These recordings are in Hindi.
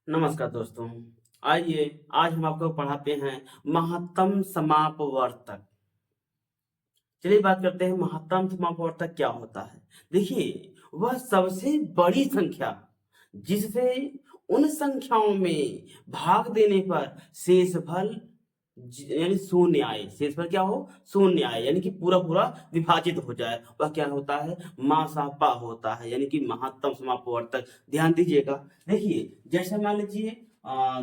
नमस्कार दोस्तों। आइए आज हम आपको पढ़ाते हैं महत्तम समापवर्तक। चलिए बात करते हैं महत्तम समापवर्तक क्या होता है। देखिए, वह सबसे बड़ी संख्या जिससे उन संख्याओं में भाग देने पर शेषफल यानी शून्य आए। शेषफल क्या हो? शून्य आए, यानी कि पूरा पूरा विभाजित हो जाए, वह क्या होता है? मासापा होता है, यानी कि महत्तम समापवर्तक। ध्यान दीजिएगा। देखिए, जैसे मान लीजिए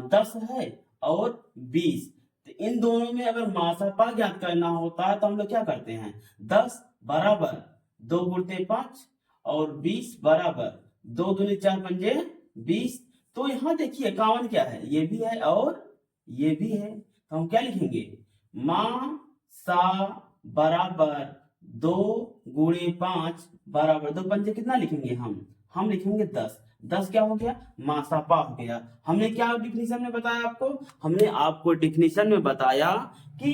10 है और 20, तो इन दोनों में अगर मासापा ज्ञात करना होता है तो हम लोग क्या करते हैं? 10 बराबर 2 गुणते 5 और 20 बराबर 2 दूनी 4 पंजे 20। तो यहाँ देखिए 51 क्या है? ये भी है और ये भी है, तो हम क्या लिखेंगे? मां सा बराबर 2 गुणे 5 बराबर 2 पंजे कितना लिखेंगे? हम लिखेंगे 10। 10 क्या हो गया? मासापा हो गया। हमने क्या डिफिनीशन में बताया आपको? हमने आपको डिफिनीशन में बताया कि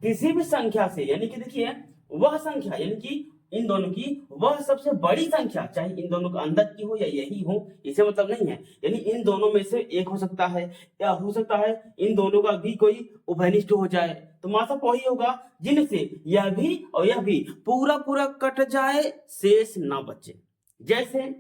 किसी भी संख्या से, यानी कि देखिए वह संख्या, यानी कि इन दोनों की वह सबसे बड़ी संख्या, चाहे इन दोनों के अंदर की हो या यही हो, इसे मतलब नहीं है। यानी इन दोनों में से एक हो सकता है, या हो सकता है इन दोनों का भी कोई उभयनिष्ठ हो जाए, तो मासापा वही होगा जिनसे यह भी और यह भी पूरा पूरा कट जाए, शेष ना बचे। जैसे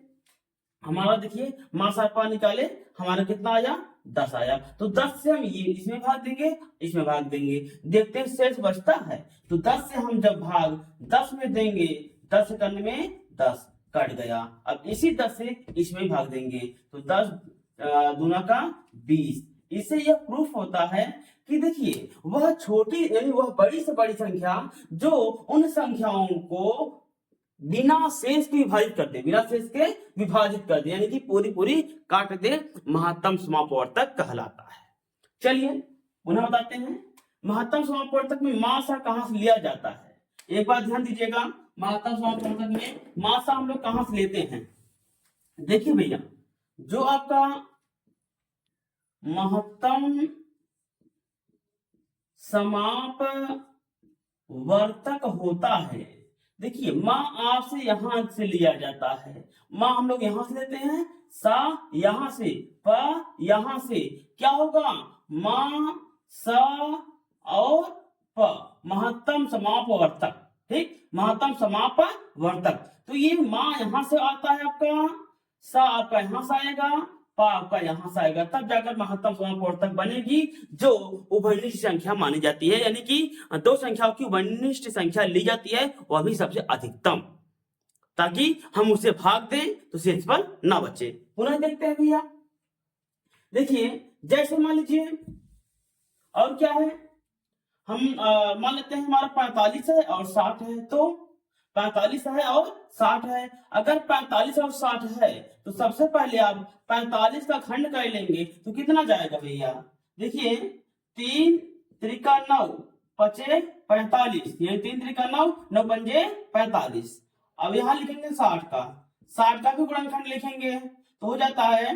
हमारा देखिए मासापा निकाले, हमारा कितना आया? 10 आया। तो 10 से हम ये इसमें भाग देंगे, इसमें भाग देंगे, देखते हैं शेष बचता है। तो 10 से हम जब भाग 10 में देंगे, 10 करने में 10 कट गया। अब इसी 10 से इसमें भाग देंगे, तो 10 दूना का 20। इससे यह प्रूफ होता है कि देखिए वह छोटी यानी वह बड़ी से बड़ी संख्या जो उन संख्याओं को बिना शेष के विभाजित कर दे, बिना शेष के विभाजित कर दे, यानी कि पूरी पूरी काट दे, महत्तम समापवर्तक कहलाता है। चलिए पुनः बताते हैं महत्तम समापवर्तक में मासा कहां से लिया जाता है। एक बात ध्यान दीजिएगा, महत्तम समापवर्तक में मासा हम लोग कहां से लेते हैं। देखिए भैया, जो आपका महत्तम समापवर्तक होता है, देखिए मां आपसे यहां से लिया जाता है। मां हम लोग यहां से लेते हैं, सा यहां से, प यहां से, क्या होगा? मां सा और प, महत्तम समापवर्तक। ठीक, महत्तम समापवर्तक। तो ये मां यहां से आता है आपका, सा आपका यहां से आएगा, पा आपका यहां से आएगा, तब जाकर महत्तम समापवर्तक बनेगी, जो उभयनिष्ठ संख्या मानी जाती है। यानी कि दो संख्याओं की उभयनिष्ठ संख्या ली जाती है, वह भी सबसे अधिकतम, ताकि हम उसे भाग दें तो शेषफल ना बचे। पुनः देखते हैं भैया, देखिए जैसे मान लीजिए और क्या है, हम मान लेते हैं हमारा 45 है और 60 है, तो 45 है और 60 है। अगर 45 और 60 है तो सबसे पहले आप 45 का खंड कर लेंगे तो कितना जाएगा भैया? देखिए 3 त्रिका 9 पचे 45, ये 3 त्रिका 9, 9 पंजे 45। अब यहाँ लिखेंगे 60 का, 60 का भी गुणनखंड लिखेंगे तो हो जाता है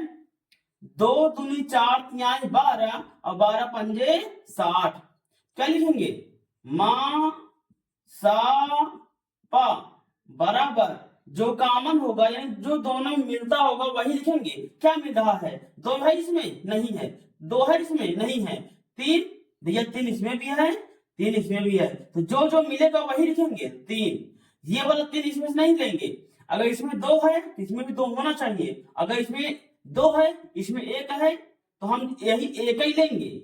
2 दूनी 4 तिहाई 12 और 12 पंजे 60। क्या लिखेंगे? मां सा पा बराबर जो कॉमन होगा, यानी जो दोनों में मिलता होगा वही लिखेंगे। क्या मिल रहा है? 2 है इसमें नहीं है, 2 है इसमें नहीं है, 3 भैया 3 इसमें भी है, 3 इसमें भी है, तो जो जो मिलेगा वही लिखेंगे 3। ये वाला 3 इसमें से नहीं लेंगे। अगर इसमें 2 है तो इसमें भी 2 होना चाहिए, अगर इसमें 2 है इसमें 1 है तो हम यही एक ही लेंगे।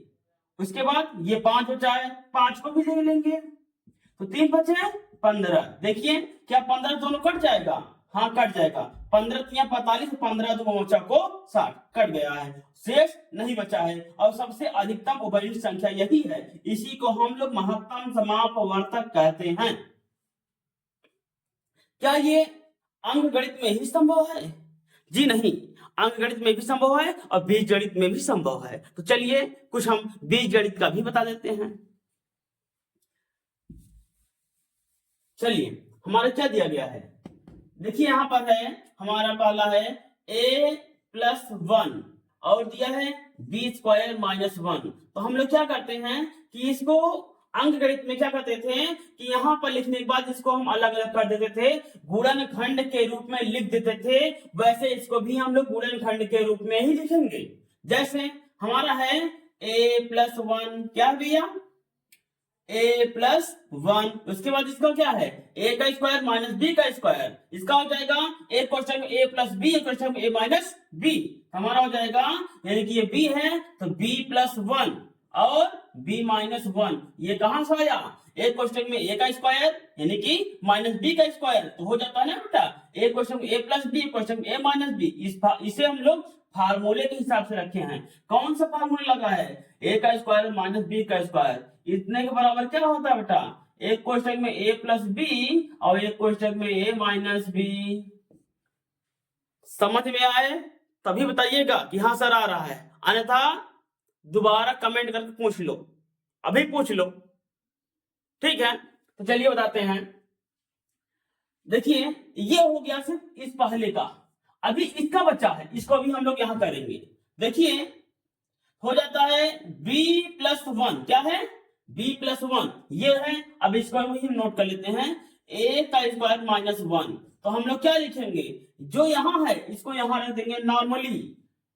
उसके बाद ये 5 बचा है, 5 को भी ले लेंगे, तो 3 बचे 15। देखिए क्या 15 दोनों कट जाएगा? हाँ कट जाएगा। 15 तिया 45, 15 दो बचा को 60, कट गया है, शेष नहीं बचा है। और सबसे अधिकतम उभयनिष्ठ संख्या यही है, इसी को हम लोग महत्तम समापवर्तक कहते हैं। क्या ये अंक गणित में ही संभव है? जी नहीं, अंक गणित में भी संभव है और बीज गणित में भी संभव है। तो चलिए कुछ हम बीज गणित का भी बता देते हैं। चलिए हमारा क्या दिया गया है, देखिए यहां पर है हमारा पहला है a+1 और दिया है b² - 1। तो हम लोग क्या करते हैं कि इसको अंक गणित में क्या करते थे कि यहां पर लिखने के बाद इसको हम अलग अलग कर देते थे, गुणनखंड के रूप में लिख देते थे। वैसे इसको भी हम लोग गुणनखंड के रूप में ही लिखेंगे। जैसे हमारा है a+1, क्या है भैया, a+1, उसके बाद इसका क्या है a का स्क्वायर माइनस b का स्क्वायर, इसका हो जाएगा एक क्वेश्चन में a+b, एक क्वेश्चन में a-b, हमारा हो जाएगा, यानी कि ये b है तो b+1 और b-1, ये कहां से आया, एक क्वेश्चन में a का स्क्वायर यानी कि माइनस b का स्क्वायर, तो हो जाता है ना बेटा, एक क्वेश्चन में a+b, क्वेश्चन में a-b, इसे हम लोग फार्मूले के हिसाब से रखे हैं। कौन सा फार्मूला लगा है, a का स्क्वायर माइनस b का स्क्वायर, इतने के बराबर क्या होता है बेटा, एक क्वेश्चन में a+b और एक क्वेश्चन में a-b। समझ में आए तभी बताइएगा कि हाँ सर आ रहा है, अन्यथा दोबारा कमेंट करके पूछ लो, अभी पूछ लो, ठीक है। तो चलिए बताते हैं, देखिए ये हो गया सिर्फ इस पहले का, अभी इसका बच्चा है, इसको अभी हम लोग यहां करेंगे। देखिए हो जाता है b+1, क्या है b+1, ये है। अब इसको हम नोट कर लेते हैं, a का स्क्वायर -1, तो हम लोग क्या लिखेंगे, जो यहां है इसको यहां रख देंगे नॉर्मली,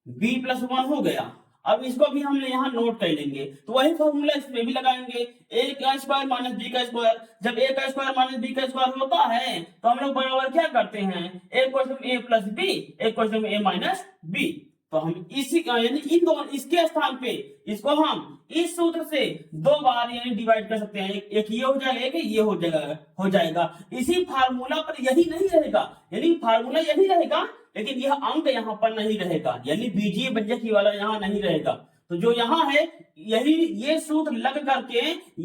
b+1 हो गया। अब इसको भी हम यहां नोट कर लेंगे, तो वही फॉर्मूला इसमें भी लगाएंगे, a का स्क्वायर माइनस b का स्क्वायर, जब a का स्क्वायर माइनस b का स्क्वायर होता है तो हम लोग बराबर क्या करते हैं, एक क्वेश्चन में a+b, एक क्वेश्चन में a-b, तो हम इसी यानी इन दोनों इसके स्थान पे इसको हम इस सूत्र से दो बार यानी डिवाइड कर सकते हैं, एक ये हो जाएगा, एक ये हो जाएगा। इसी फार्मूला पर यही नहीं रहेगा, यानी फार्मूला यही रहेगा, लेकिन यह अंक यहाँ पर नहीं रहेगा, यानी बीजीय व्यंजक वाला यहाँ नहीं रहेगा। तो जो यहाँ है यही ये सूत्र लग करके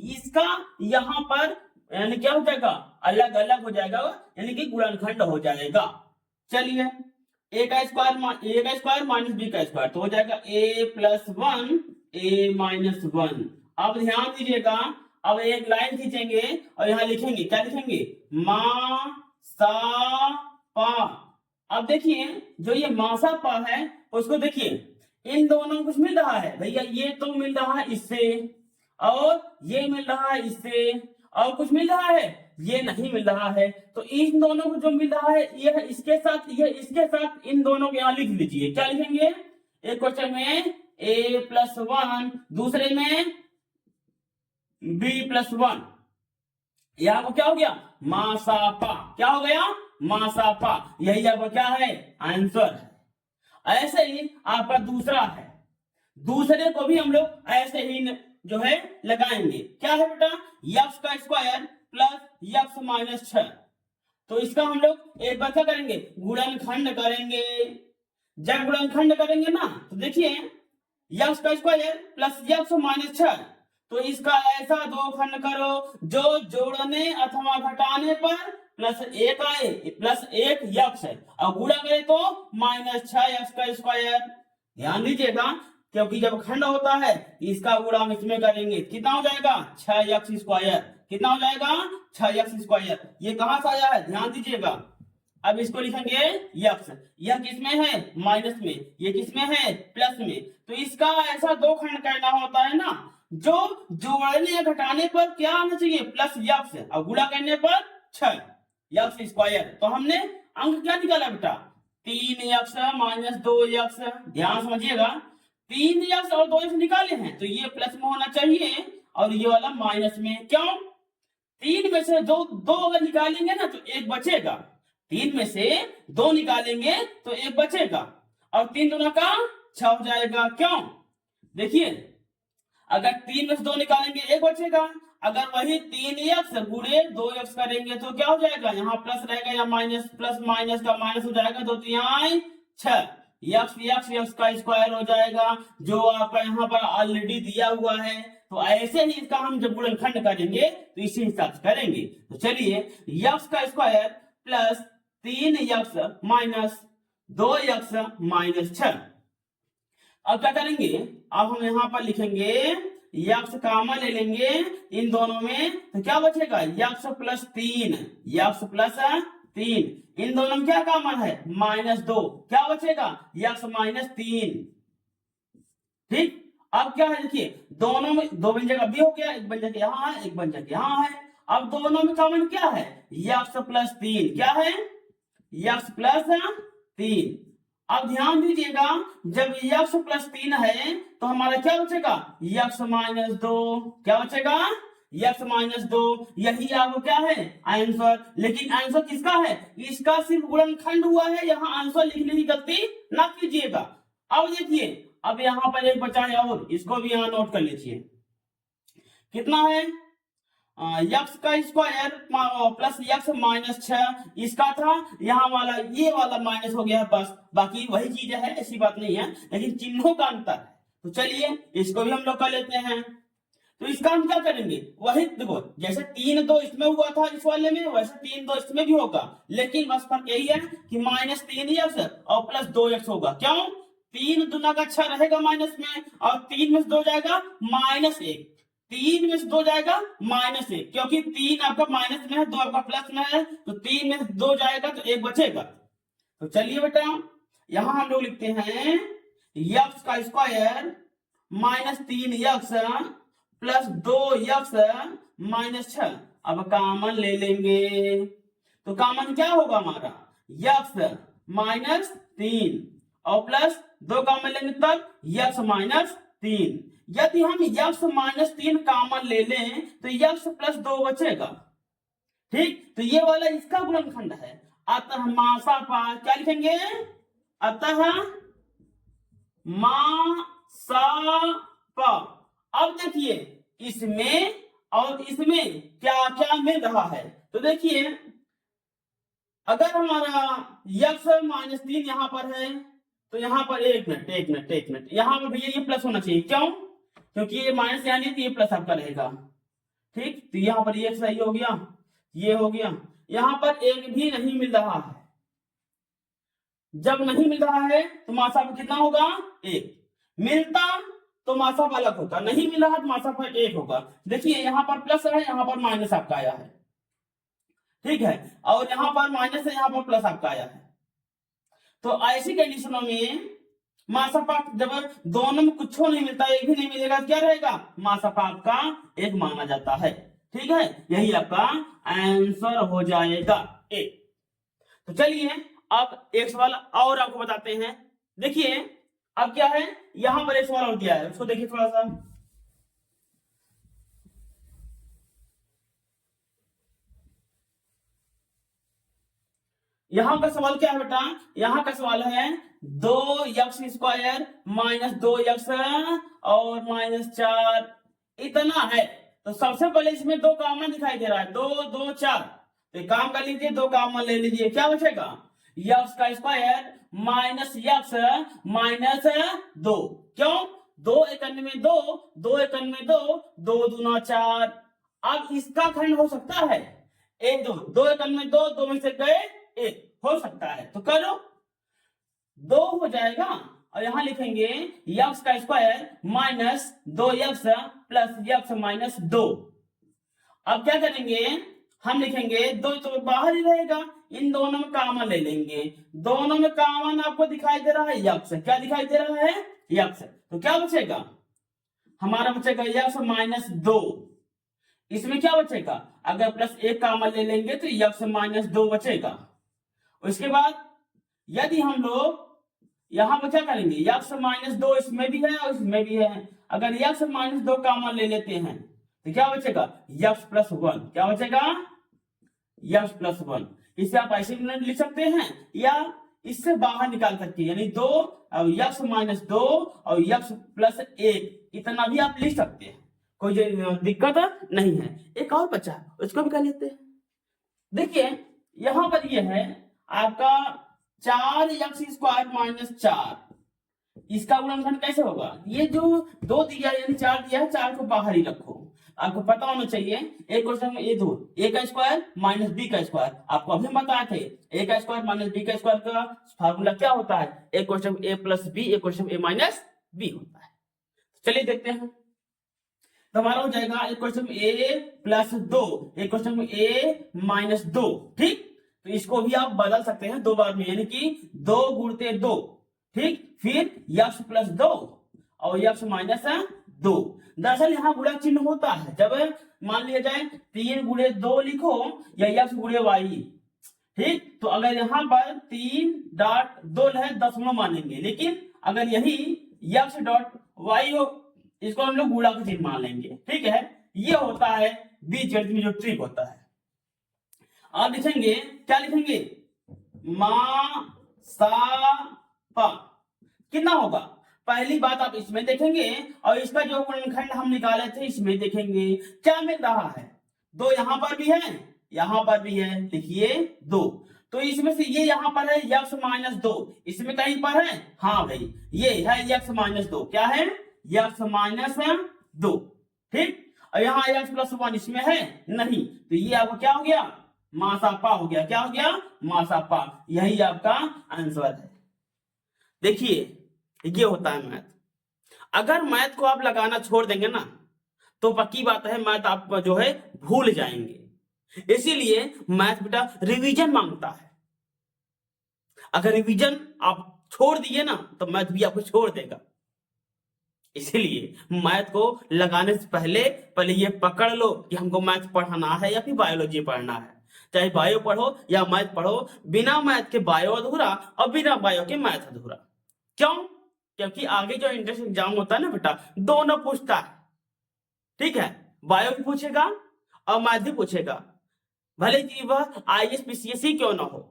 इसका यहाँ पर यानी क्या हो जाएगा, अलग अलग हो जाएगा, यानी कि गुणनखंड हो जाएगा। चलिए a का स्क्वायर माइनस b का स्क्वायर, तो हो जाएगा a+1 a-1। अब ध्यान दीजिएगा, अब एक लाइन खींचेंगे और यहां लिखेंगे, क्या लिखेंगे, मा सा पा। अब देखिए जो ये मासा पा है उसको देखिए, इन दोनों को कुछ मिल रहा है भैया, ये तो मिल रहा है इससे, और ये मिल रहा है इससे, और कुछ मिल रहा है, ये नहीं मिल रहा है। तो इन दोनों को जो मिल रहा है यह इसके साथ, यह इसके साथ, इन दोनों को यहां लिख लीजिए। क्या लिखेंगे, एक क्वेश्चन में a+1, दूसरे में b+1, यहां को क्या हो गया, मासापा, क्या हो गया, मासापा, यही आपका क्या है, आंसर है। ऐसे ही आपका दूसरा है, दूसरे को भी हम लोग ऐसे ही जो है लगाएंगे, क्या है बेटा, यक्स का स्क्वायर प्लस यक्स-6, तो इसका हम लोग एक बार क्या करेंगे, गुणनखंड करेंगे। जब गुणनखंड करेंगे ना तो देखिए यक्स का स्क्वायर प्लस यक्स-6, तो इसका ऐसा दो खंड करो जो जोड़ने अथवा घटाने पर प्लस एक आए, प्लस एक यक्स है, और गुणा करें तो -6 यक्स का स्क्वायर। ध्यान दीजिएगा, क्योंकि जब खंड होता है इसका गुणा हम इसमें करेंगे, कितना हो जाएगा, 6 यक्स स्क्वायर, कितना हो जाएगा, 6 यक्स स्क्वायर। ये कहां से आया है, ध्यान दीजिएगा। अब इसको लिखेंगे यक्स, यह किसमें है, माइनस में, ये किसमें है, प्लस में। तो इसका ऐसा दो खंड करना होता है ना, जो जोड़ने या घटाने पर क्या आना चाहिए, प्लस यक्स, और गुणा करने पर 6 यक्स स्क्वायर। तो हमने अंक क्या निकाला बेटा, 3 यक्स -2 यक्स। ध्यान समझिएगा, 3 यक्स और 2 यक्स निकाले हैं तो ये प्लस में होना चाहिए और ये वाला माइनस में। क्यों, 3 में से दो अगर निकालेंगे ना तो एक बचेगा, 3 में से 2 निकालेंगे तो एक बचेगा, और 3 दूना का 6 हो जाएगा। क्यों, देखिए अगर 3 में से 2 निकालेंगे एक बचेगा, अगर वही 3 यक्स गुणे 2 यक्स करेंगे तो क्या हो जाएगा, यहाँ प्लस रहेगा या माइनस, प्लस माइनस का माइनस हो जाएगा, तो यहाँ 6 यक्स यक्स यक्स का स्क्वायर हो जाएगा, जो आपका यहाँ पर ऑलरेडी दिया हुआ है। तो ऐसे ही इसका हम जब गुणनखंड करेंगे तो इसी हिसाब से करेंगे। तो चलिए यक्स का square plus 3 x minus 2 x -6, अब क्या करेंगे, अब हम यहाँ पर लिखेंगे यक्स कामा ले लेंगे इन दोनों में, तो क्या बचेगा, यक्स प्लस 3, यक्स प्लस 3, इन दोनों में क्या कामन है, -2, क्या बचेगा, यक्स -3। ठीक, अब क्या है, देखिए दोनों में दो व्यंजक अभी हो गया, एक व्यंजक यहाँ है, एक व्यंजक यहाँ है। अब दोनों में कॉमन क्या है, यक्स प्लस 3, क्या है, यक्स प्लस 3। अब ध्यान दीजिएगा, जब यक्स प्लस 3 है तो हमारा क्या बचेगा, यक्स माइनस 2। क्या बचेगा, यक्स माइनस 2। यही आपको क्या है, आंसर। लेकिन आंसर किसका है, इसका सिर्फ गुणनखंड हुआ है, यहाँ आंसर लिखने की गलती ना कीजिएगा। अब देखिए, अब यहाँ पर एक बचा है और इसको भी यहाँ नोट कर लीजिए। कितना है, यक्स का स्क्वायर प्लस यक्स माइनस 6 इसका था, यहाँ वाला ये वाला माइनस हो गया बस, बाकी वही चीज है, ऐसी बात नहीं है, लेकिन चिन्हों का अंतर है। तो चलिए इसको भी हम लोग कर लेते हैं। तो इसका हम क्या करेंगे, वही देखो, जैसे 3 2 इसमें हुआ था इस वाले में, वैसे 3 2 इसमें भी होगा, लेकिन बस फर्क यही है कि माइनस 3 और प्लस 2 होगा। क्यों, 3 दूना का 6 रहेगा माइनस में, और 3 में से 2 जाएगा -1, 3 में से 2 जाएगा -1, क्योंकि 3 आपका माइनस में है, 2 आपका प्लस में है, तो 3 में से 2 जाएगा तो 1 बचेगा। तो चलिए बेटा, यहां हम लोग लिखते हैं यक्स का स्क्वायर -3 प्लस 2 -6। अब कॉमन ले लेंगे, तो कॉमन क्या होगा हमारा, यक्स -3 और प्लस 2 कॉमन लेंगे तब यक्स -3। यदि हम यक्स -3 कॉमन ले लें तो यक्स प्लस 2 बचेगा। ठीक, तो ये वाला इसका गुणनखंड है, अतः मासा पा क्या लिखेंगे, अतः मासा पा। अब देखिए इसमें और इसमें क्या क्या मिल रहा है, तो देखिए अगर हमारा यक्स -3 यहां पर है तो यहां पर एक मिनट यहां पर भैया ये प्लस होना चाहिए। क्यों, क्योंकि ये माइनस यानी तो ये प्लस आपका रहेगा। ठीक, तो यहां पर ये सही हो गया, ये हो गया, यहां पर एक भी नहीं मिल रहा है। जब नहीं मिल रहा है तो मासाफ कितना होगा, 1। मिलता तो मासाफ अलग होता, नहीं मिल रहा तो मासाफ 1 होगा। देखिए यहाँ पर प्लस है, यहाँ पर माइनस आपका आया है, ठीक है, और यहाँ पर माइनस है, यहाँ पर प्लस आपका आया है। तो ऐसी कंडीशनों में मासापात जब दोनों में कुछ नहीं मिलता, एक भी नहीं मिलेगा, क्या रहेगा, मासापात का 1 माना जाता है। ठीक है, यही आपका आंसर हो जाएगा 1। तो चलिए अब एक सवाल और आपको बताते हैं। देखिए अब क्या है, यहां पर एक सवाल और दिया है, उसको देखिए थोड़ा सा। यहां का सवाल क्या है बेटा, यहां का सवाल है 2x² -2x और -4 इतना है। तो सबसे पहले इसमें 2 कॉमन दिखाई दे रहा है, 2 2 4, तो काम कर लीजिए, 2 कॉमन ले लीजिए, क्या बचेगा, यक्स का स्क्वायर -यक्स -2। क्यों, 2 1 में 2, 2 1 में 2, 2 दूना 4। अब इसका खंड हो सकता है 1 2, 2 1 में 2, 2 में से गए 1 हो सकता है, तो करो 2 हो जाएगा, और यहां लिखेंगे यक्स का स्क्वायर -2x प्लस यक्स -2। अब क्या करेंगे, हम लिखेंगे 2 तो बाहर ही रहेगा, इन दोनों में कॉमन ले लेंगे। दोनों में कॉमन आपको दिखाई दे रहा है यक्स, क्या दिखाई दे रहा है, यक्स, तो क्या बचेगा हमारा, बचेगा यक्स -2। इसमें क्या बचेगा, अगर प्लस 1 कॉमन ले लेंगे तो यक्स -2 बचेगा। उसके बाद यदि हम लोग यहां पर क्या करेंगे, यक्स -2 इसमें भी है और इसमें भी है, अगर यक्स -2 कॉमन ले लेते हैं तो क्या बचेगा, यक्स +1। क्या बचेगा, यक्स +1। इसे आप ऐसे भी लिख सकते हैं या इससे बाहर निकाल सकते हैं, यानी 2 और यक्स -2 और यक्स +1 इतना भी आप लिख सकते हैं, कोई दिक्कत नहीं है। एक और बचा उसको भी कर लेते हैं। देखिए यहां पर ये है आपका 4x² -4, इसका गुणनखंड कैसे होगा, ये जो 2 दिया यानी 4 दिया है, 4 को बाहर ही रखो। आपको पता होना चाहिए एक क्वेश्चन में ये दो, a का स्क्वायर -b का स्क्वायर, आपको अभी बताए थे a का स्क्वायर -b का स्क्वायर का फार्मूला क्या होता है, एक क्वेश्चन a + b, एक क्वेश्चन a - b होता है। चलिए देखते हैं, तो हमारा हो जाएगा एक क्वेश्चन a + 2, एक क्वेश्चन a - 2। ठीक, तो इसको भी आप बदल सकते हैं 2 बार में, यानी कि 2 × 2। ठीक, फिर यक्स +2 और यक्स -2। दरअसल यहाँ गुणा चिन्ह होता है, जब मान लिया जाए 3 × 2 लिखो या यक्स × y, ठीक, तो अगर यहाँ पर 3.2 है, दशमलव मानेंगे, लेकिन अगर यही x.y हो, इसको हम लोग गुणा का चिन्ह मान लेंगे। ठीक है, ये होता है बीजगणित में जो ट्रिक होता है। आप लिखेंगे, क्या लिखेंगे, मा सा पा, कितना होगा, पहली बात आप इसमें देखेंगे और इसका जो गुणनखंड हम निकाले थे इसमें देखेंगे, क्या मिल रहा है, 2 यहां पर भी है, यहां पर भी है, लिखिए 2, तो इसमें से ये यहां पर है x-2, इसमें कहीं पर है, हाँ भाई ये है x-2, क्या है, x-2, ठीक, और यहाँ x+1 इसमें है नहीं, तो ये आपका क्या हो गया, मासापा हो गया, क्या हो गया, मासापा, यही आपका आंसर है। देखिए ये होता है मैथ, अगर मैथ को आप लगाना छोड़ देंगे ना तो पक्की बात है मैथ आप जो है भूल जाएंगे, इसीलिए मैथ बेटा रिवीजन मांगता है। अगर रिवीजन आप छोड़ दिए ना तो मैथ भी आपको छोड़ देगा, इसीलिए मैथ को लगाने से पहले ये पकड़ लो कि हमको मैथ पढ़ना है या फिर बायोलॉजी पढ़ना है, चाहे बायो पढ़ो या मैथ पढ़ो, बिना मैथ के बायो अधूरा और बिना बायो के मैथ अधूरा। क्यों, क्योंकि आगे जो एंट्रेंस एग्जाम होता है ना बेटा, दोनों पूछता है, ठीक है, बायो भी पूछेगा और मैथ भी पूछेगा, भले कि वह IAS PCS ही क्यों ना हो,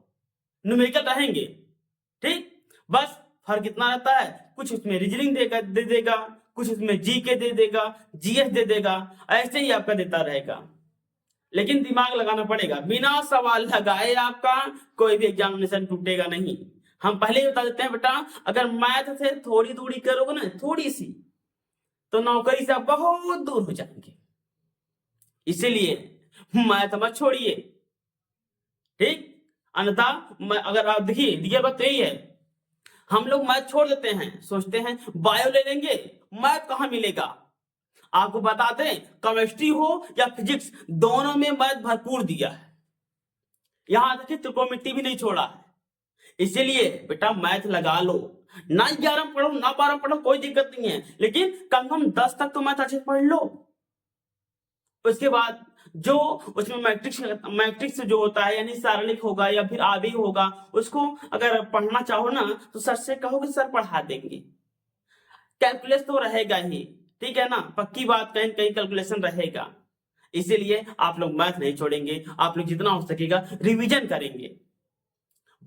न्यूमेरिकल रहेंगे, ठीक, बस फर्क इतना रहता है, कुछ उसमें रीजनिंग दे देगा, कुछ उसमें जीके दे देगा, GS दे देगा, ऐसे ही आपका देता रहेगा, लेकिन दिमाग लगाना पड़ेगा, बिना सवाल लगाए आपका कोई भी एग्जामिनेशन टूटेगा नहीं। हम पहले ही बता देते हैं बेटा, अगर मैथ से थोड़ी दूरी करोगे ना, थोड़ी सी, तो नौकरी से आप बहुत दूर हो जाएंगे, इसीलिए मैथ मत छोड़िए, ठीक, अन्यथा अगर आप देखिए बात तो यही है, हम लोग मैथ छोड़ देते हैं, सोचते हैं बायो ले लेंगे, मैथ कहां मिलेगा, आपको बता दें केमिस्ट्री हो या फिजिक्स, दोनों में मैथ भरपूर दिया है, यहां तक कि त्रिकोणमिति भी नहीं छोड़ा है, इसीलिए बेटा मैथ लगा लो, ना 11 पढ़ो ना 12 पढ़ो कोई दिक्कत नहीं है, लेकिन कम से कम 10 तक तो मैथ अच्छे से पढ़ लो। उसके बाद जो उसमें मैट्रिक्स जो होता है, यानी सारणिक होगा या फिर आवेग होगा, उसको अगर पढ़ना चाहो ना तो सर से कहो कि सर पढ़ा देंगे, कैलकुलेशन तो रहेगा ही, ठीक है ना, पक्की बात, कहीं कहीं कैलकुलेशन रहेगा, इसीलिए आप लोग मैथ नहीं छोड़ेंगे, आप लोग जितना हो सकेगा रिवीजन करेंगे।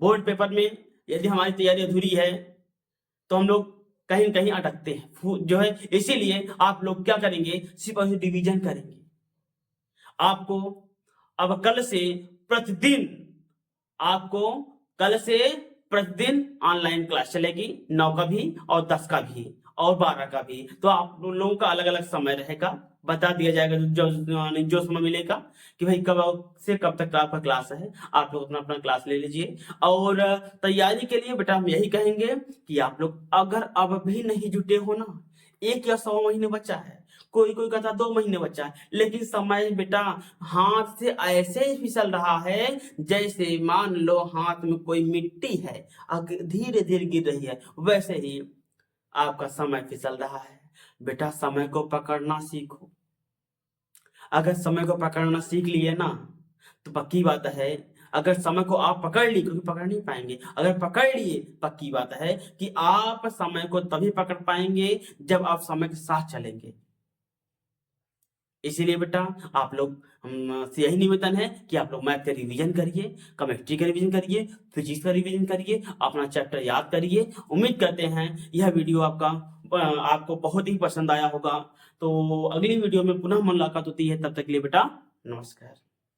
बोर्ड पेपर में यदि हमारी तैयारी अधूरी है तो हम लोग कहीं कहीं अटकते हैं जो है, इसीलिए आप लोग क्या करेंगे, सिर्फ रिवीजन करेंगे। आपको अब कल से प्रतिदिन ऑनलाइन क्लास चलेगी, 9 का भी और 10 का भी और 12 का भी, तो आप लोगों का अलग अलग समय रहेगा, बता दिया जाएगा जो समय मिलेगा कि भाई कब से कब तक आपका क्लास है, आप लोग अपना क्लास ले लीजिए। और तैयारी के लिए बेटा हम यही कहेंगे कि आप लोग अगर अब भी नहीं जुटे हो ना, 1 या 100 महीने बच्चा है, कोई कोई कहता 2 महीने बच्चा है, लेकिन समय बेटा हाथ से ऐसे ही फिसल रहा है जैसे मान लो हाथ में कोई मिट्टी है, धीरे धीरे गिर रही है, वैसे ही आपका समय फिसल रहा है। बेटा समय को पकड़ना सीखो, अगर समय को पकड़ना सीख लिए ना तो पक्की बात है, अगर समय को आप पकड़ लिए, क्योंकि पकड़ नहीं पाएंगे, अगर पकड़ लिए पक्की बात है कि आप समय को तभी पकड़ पाएंगे जब आप समय के साथ चलेंगे। इसीलिए बेटा आप लोग से यही निवेदन है कि आप लोग मैथ का रिवीजन करिए, केमिस्ट्री का रिवीजन करिए, फिजिक्स का रिवीजन करिए, अपना चैप्टर याद करिए। उम्मीद करते हैं यह वीडियो आपको बहुत ही पसंद आया होगा। तो अगली वीडियो में पुनः मुलाकात होती है, तब तक के लिए बेटा नमस्कार।